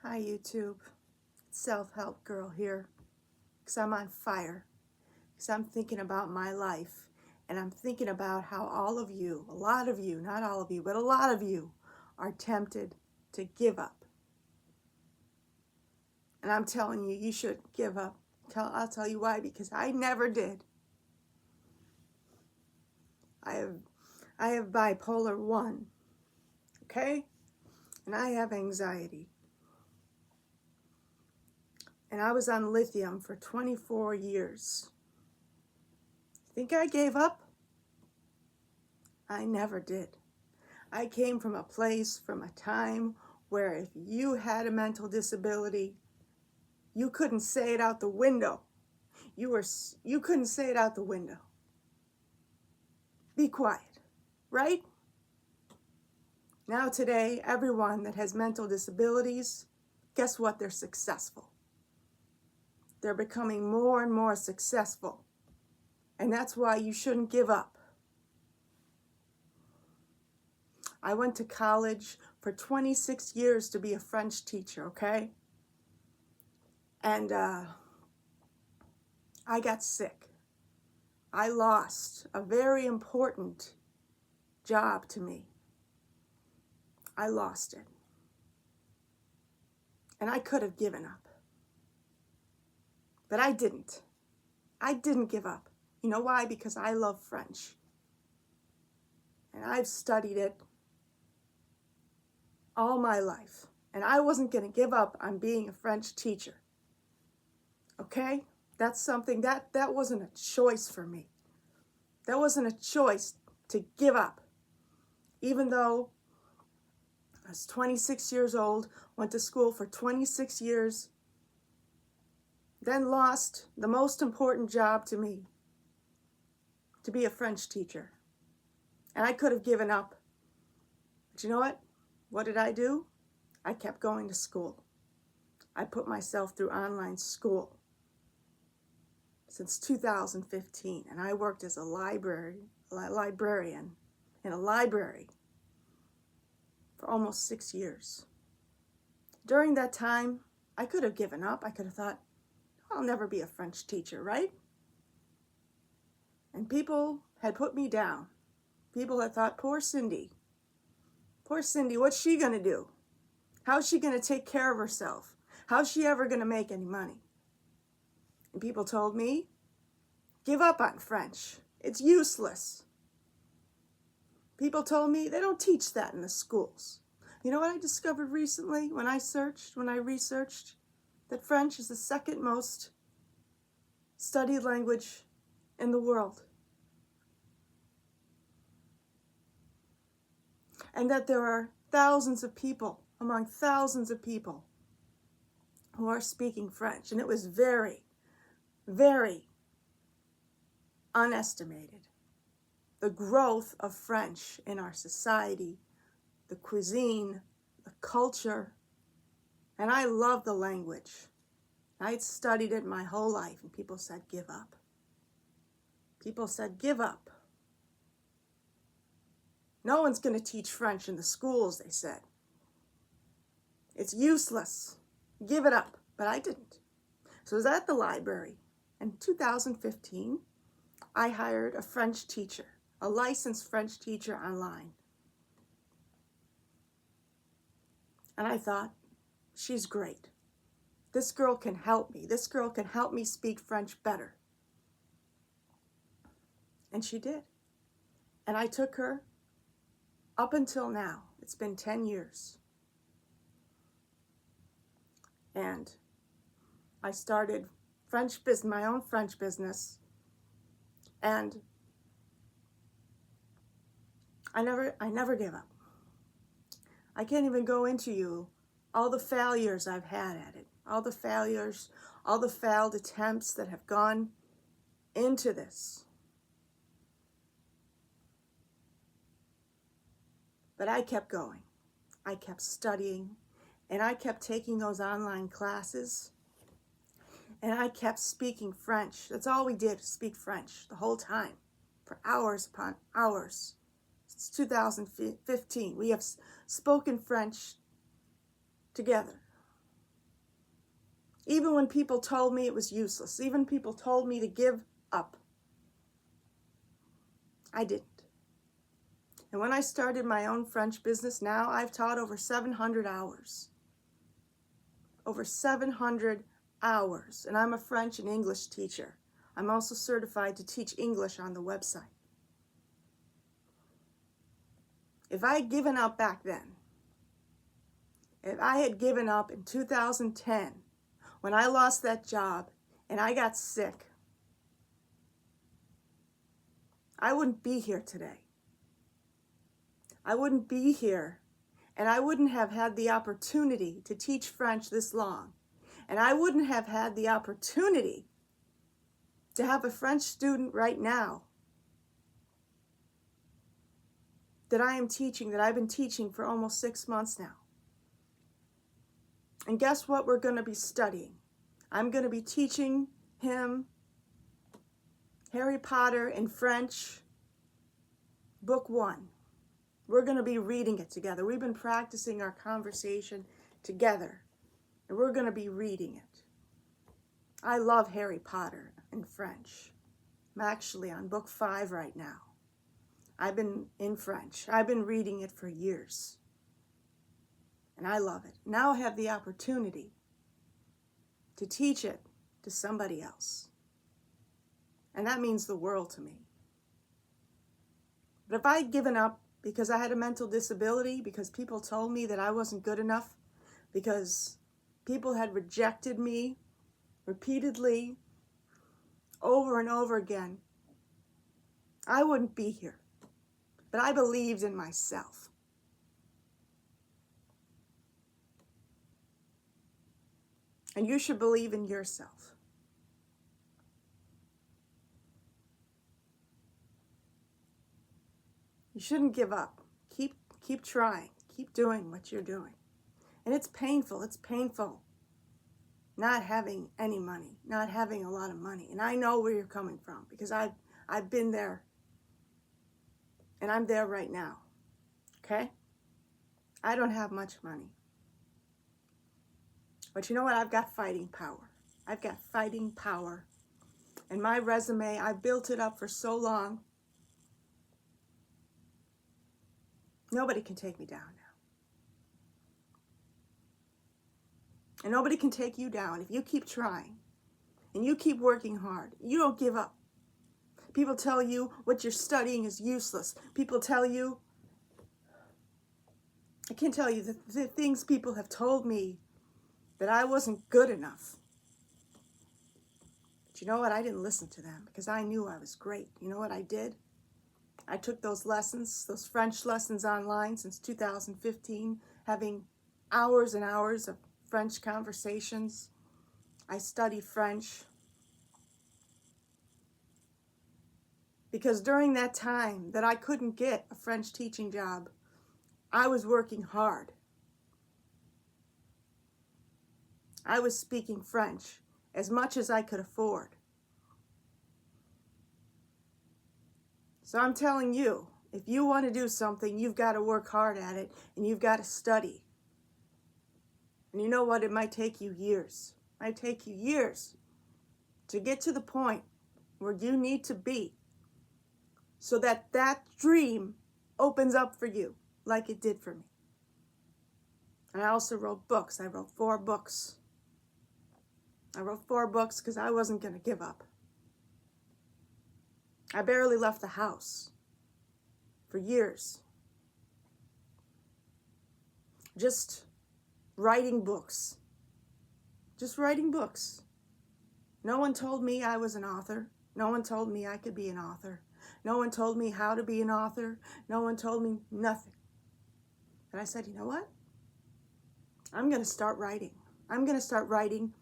Hi YouTube, Self-Help Girl here, because I'm on fire, because I'm thinking about my life, and I'm thinking about how all of you, a lot of you, not all of you, but a lot of you are tempted to give up. And I'm telling you, you should give up. I'll tell you why, because I never did. I have bipolar 1, okay? And I have anxiety. And I was on lithium for 24 years. Think I gave up? I never did. I came from a place, from a time where if you had a mental disability, you couldn't say it out the window. You couldn't say it out the window. Be quiet, right? Now today, everyone that has mental disabilities, guess what? They're successful. They're becoming more and more successful. And that's why you shouldn't give up. I went to college for 26 years to be a French teacher, okay? And I got sick. I lost a very important job to me. I lost it. And I could have given up. But I didn't. I didn't give up. You know why? Because I love French. And I've studied it all my life. And I wasn't going to give up on being a French teacher. Okay? That's something that wasn't a choice for me. That wasn't a choice to give up. Even though I was 26 years old, went to school for 26 years, then lost the most important job to me, to be a French teacher. And I could have given up. But you know what? What did I do? I kept going to school. I put myself through online school since 2015, and I worked as a librarian in a library for almost 6 years. During that time, I could have given up. I could have thought, I'll never be a French teacher, right? And people had put me down. People had thought, poor Cindy, what's she going to do? How's she going to take care of herself? How's she ever going to make any money? And people told me, give up on French. It's useless. People told me they don't teach that in the schools. You know what I discovered recently when I researched? That French is the second most studied language in the world. And that there are thousands of people, among thousands of people, who are speaking French. And it was very, very unestimated. The growth of French in our society, the cuisine, the culture. And I love the language. I had studied it my whole life, and people said, give up. People said, give up. No one's going to teach French in the schools, they said. It's useless. Give it up. But I didn't. So I was at the library. In 2015, I hired a French teacher, a licensed French teacher online. And I thought, she's great. This girl can help me. This girl can help me speak French better. And she did. And I took her up until now. It's been 10 years. And I started my own French business. And I never give up. I can't even go into you all the failures I've had at it, all the failures, all the failed attempts that have gone into this. But I kept going. I kept studying, and I kept taking those online classes, and I kept speaking French. That's all we did, speak French the whole time, for hours upon hours. Since 2015, we have spoken French together. Even when people told me it was useless, even people told me to give up, I didn't. And when I started my own French business, now I've taught over 700 hours. Over 700 hours. And I'm a French and English teacher. I'm also certified to teach English on the website. If I had given up back then, if I had given up in 2010, when I lost that job and I got sick, I wouldn't be here today. I wouldn't be here, and I wouldn't have had the opportunity to teach French this long. And I wouldn't have had the opportunity to have a French student right now that I am teaching, that I've been teaching for almost 6 months now. And guess what we're going to be studying? I'm going to be teaching him Harry Potter in French, book 1. We're going to be reading it together. We've been practicing our conversation together, and we're going to be reading it. I love Harry Potter in French. I'm actually on book 5 right now. I've been in French. I've been reading it for years, and I love it. Now I have the opportunity to teach it to somebody else, and that means the world to me. But if I had given up because I had a mental disability, because people told me that I wasn't good enough, because people had rejected me repeatedly, over and over again, I wouldn't be here. But I believed in myself. And you should believe in yourself. You shouldn't give up. Keep trying. Keep doing what you're doing. And it's painful. It's painful not having any money, not having a lot of money. And I know where you're coming from because I've been there. And I'm there right now. Okay? I don't have much money. But you know what? I've got fighting power. I've got fighting power. And my resume, I built it up for so long. Nobody can take me down now. And nobody can take you down if you keep trying and you keep working hard. You don't give up. People tell you what you're studying is useless. People tell you, I can't tell you the things people have told me that I wasn't good enough. But you know what? I didn't listen to them because I knew I was great. You know what I did? I took those lessons, those French lessons online since 2015, having hours and hours of French conversations. I studied French because during that time that I couldn't get a French teaching job, I was working hard. I was speaking French as much as I could afford. So I'm telling you, if you want to do something, you've got to work hard at it and you've got to study. And you know what? It might take you years. It might take you years to get to the point where you need to be so that that dream opens up for you like it did for me. And I also wrote books. I wrote 4 books. I wrote 4 books because I wasn't going to give up. I barely left the house for years. Just writing books. Just writing books. No one told me I was an author. No one told me I could be an author. No one told me how to be an author. No one told me nothing. And I said, you know what? I'm going to start writing. I'm going to start writing,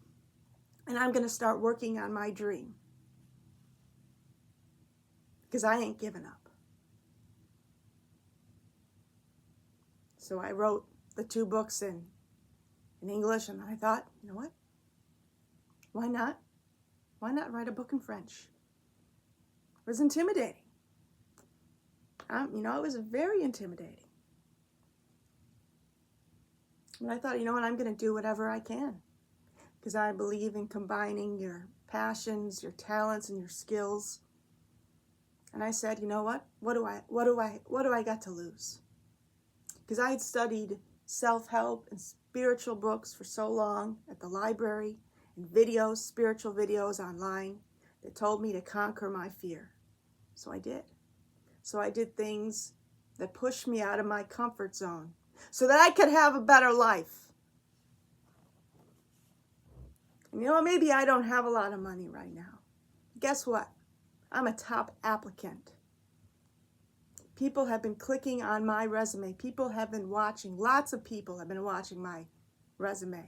and I'm going to start working on my dream. Because I ain't giving up. So I wrote the 2 books in English, and I thought, you know what? Why not? Why not write a book in French? It was intimidating. It was very intimidating. But I thought, you know what? I'm going to do whatever I can. because I believe in combining your passions, your talents, and your skills. And I said, you know what? What do I got to lose? Because I had studied self-help and spiritual books for so long at the library, and videos, spiritual videos online that told me to conquer my fear. So I did. So I did things that pushed me out of my comfort zone so that I could have a better life. And you know, maybe I don't have a lot of money right now. Guess what? I'm a top applicant. People have been clicking on my resume. People have been watching. Lots of people have been watching my resume.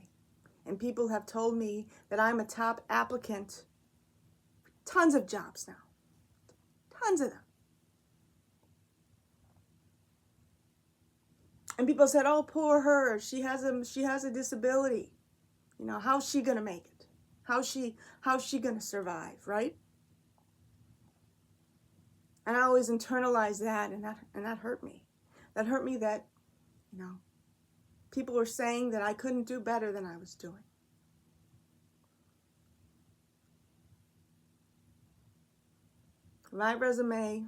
And people have told me that I'm a top applicant for tons of jobs now. Tons of them. And people said, oh, poor her. She has a disability. You know, how's she going to make it? How's she going to survive, right? And I always internalized that, and that hurt me. That hurt me that, you know, people were saying that I couldn't do better than I was doing. My resume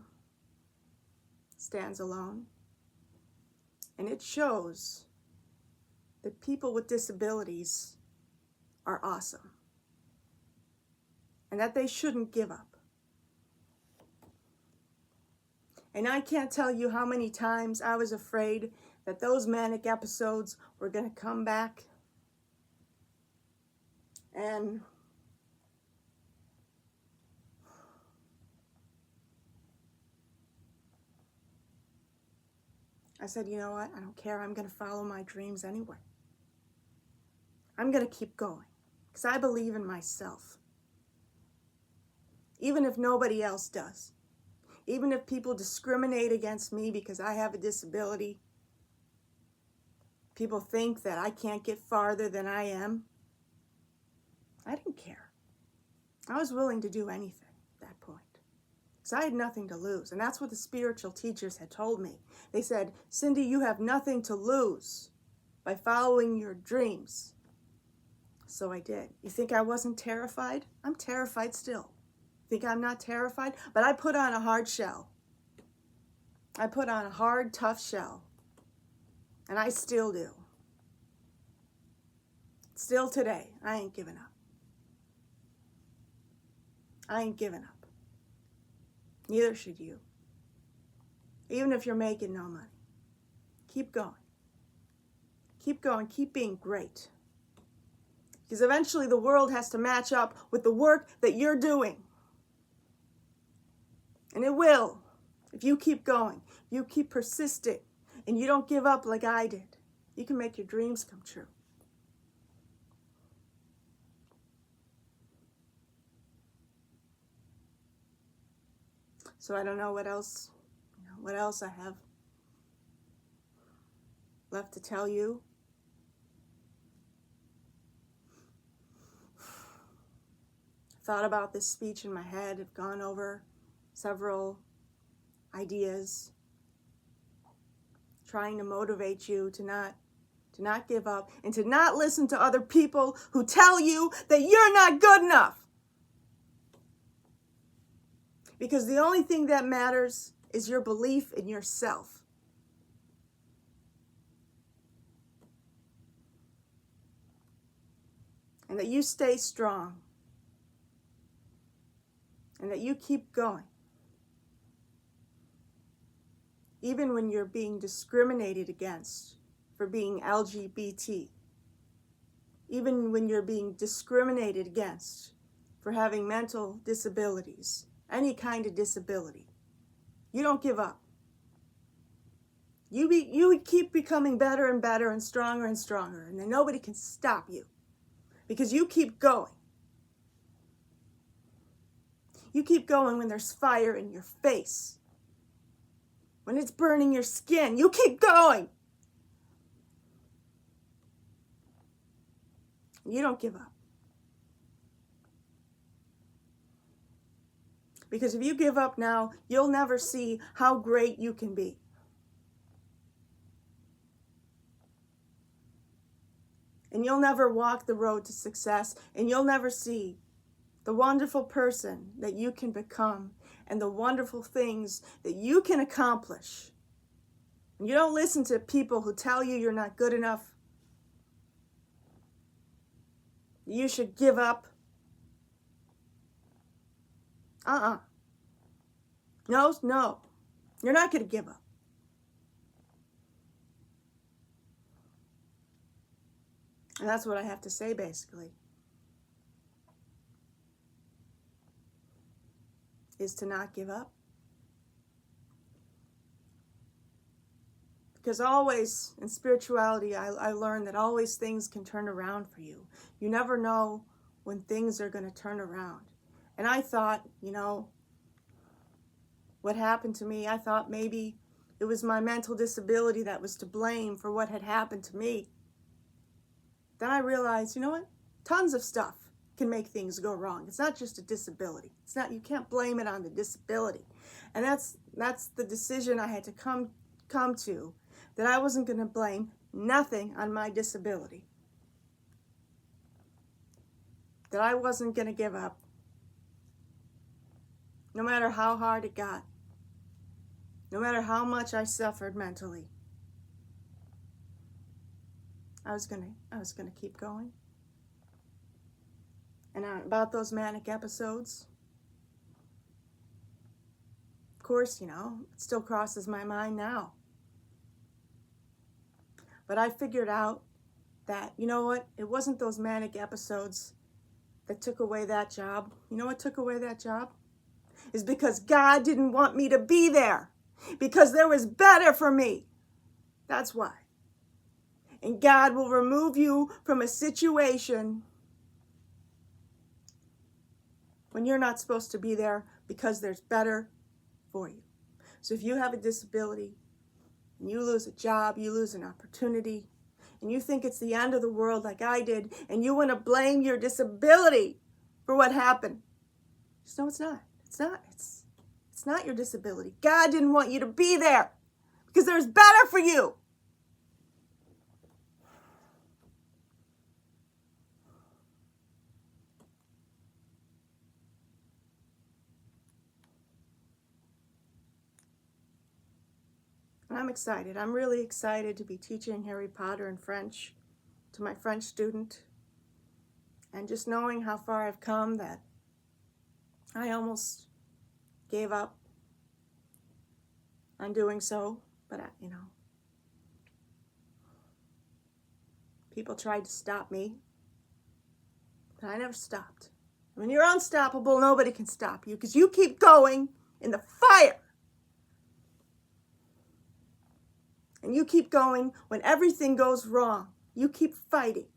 stands alone, and it shows that people with disabilities are awesome, and that they shouldn't give up. And I can't tell you how many times I was afraid that those manic episodes were going to come back. And I said, you know what? I don't care. I'm going to follow my dreams anyway. I'm going to keep going because I believe in myself. Even if nobody else does. Even if people discriminate against me because I have a disability, people think that I can't get farther than I am, I didn't care. I was willing to do anything at that point because I had nothing to lose. And that's what the spiritual teachers had told me. They said, Cindy, you have nothing to lose by following your dreams. So I did. You think I wasn't terrified? I'm terrified still. Think I'm not terrified? But I put on a hard shell. I put on a hard, tough shell. And I still do. Still today, I ain't giving up. I ain't giving up. Neither should you. Even if you're making no money. Keep going. Keep going. Keep being great. Because eventually the world has to match up with the work that you're doing. And it will, if you keep going, you keep persisting, and you don't give up like I did. You can make your dreams come true. So I don't know what else I have left to tell you. Thought about this speech in my head. I've gone over several ideas, trying to motivate you to not give up and to not listen to other people who tell you that you're not good enough. Because the only thing that matters is your belief in yourself. And that you stay strong. And that you keep going. Even when you're being discriminated against for being LGBT. Even when you're being discriminated against for having mental disabilities, any kind of disability. You don't give up. You keep becoming better and better and stronger, and then nobody can stop you because you keep going. You keep going when there's fire in your face. When it's burning your skin, you keep going. You don't give up. Because if you give up now, you'll never see how great you can be. And you'll never walk the road to success, and you'll never see the wonderful person that you can become and the wonderful things that you can accomplish. And you don't listen to people who tell you you're not good enough. You should give up. No. You're not going to give up. And that's what I have to say, basically. Is to not give up. Because always, in spirituality, I learned that always things can turn around for you. You never know when things are going to turn around. And I thought, what happened to me, I thought maybe it was my mental disability that was to blame for what had happened to me. Then I realized, tons of stuff can make things go wrong. It's not just a disability. You can't blame it on the disability. And that's the decision I had to come to, that I wasn't going to blame nothing on my disability. That I wasn't going to give up, no matter how hard it got, no matter how much I suffered mentally. I was gonna keep going. And about those manic episodes, of course, it still crosses my mind now. But I figured out that, it wasn't those manic episodes that took away that job. You know what took away that job? Is because God didn't want me to be there. Because there was better for me. That's why. And God will remove you from a situation when you're not supposed to be there, because there's better for you. So if you have a disability and you lose a job, you lose an opportunity, and you think it's the end of the world like I did, and you want to blame your disability for what happened, just know it's not. It's not your disability. God didn't want you to be there because there's better for you. And I'm excited. I'm really excited to be teaching Harry Potter in French to my French student. And just knowing how far I've come, that I almost gave up on doing so. But, people tried to stop me. But I never stopped. When you're unstoppable, nobody can stop you, because you keep going in the fire. And you keep going when everything goes wrong. You keep fighting.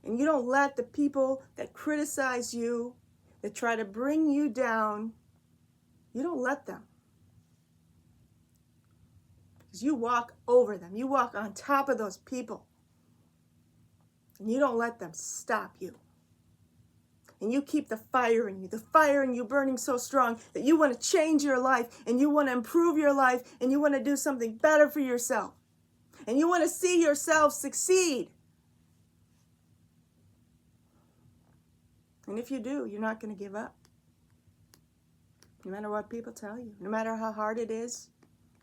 And you don't let the people that criticize you, that try to bring you down, you don't let them. Because you walk over them. You walk on top of those people. And you don't let them stop you. And you keep the fire in you burning so strong that you want to change your life, and you want to improve your life, and you want to do something better for yourself. And you want to see yourself succeed. And if you do, you're not going to give up. No matter what people tell you, no matter how hard it is,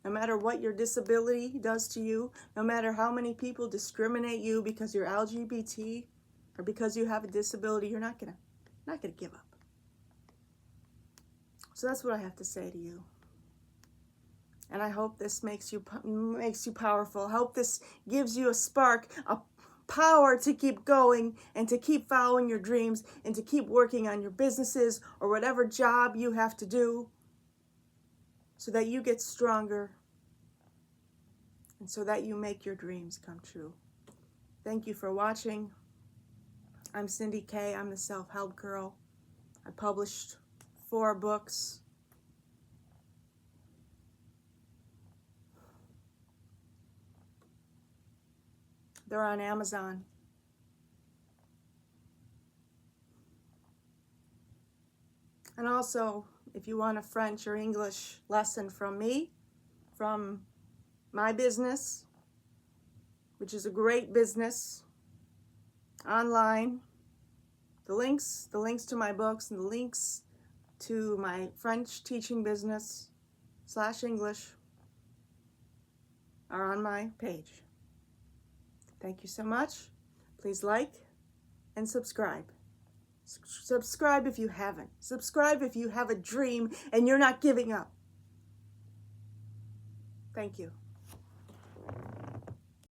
no matter what your disability does to you, no matter how many people discriminate you because you're LGBT or because you have a disability, you're not going to give up. So that's what I have to say to you. And I hope this makes you powerful. I hope this gives you a spark, a power to keep going and to keep following your dreams and to keep working on your businesses or whatever job you have to do, so that you get stronger and so that you make your dreams come true. Thank you for watching. I'm Cindy Kay. I'm the Self-Help Girl. I published 4 books. They're on Amazon. And also, if you want a French or English lesson from me, from my business, which is a great business, online, the links to my books and the links to my French teaching business / English are on my page. Thank you so much. Please like and subscribe. Subscribe if you haven't. Subscribe if you have a dream and you're not giving up. Thank you.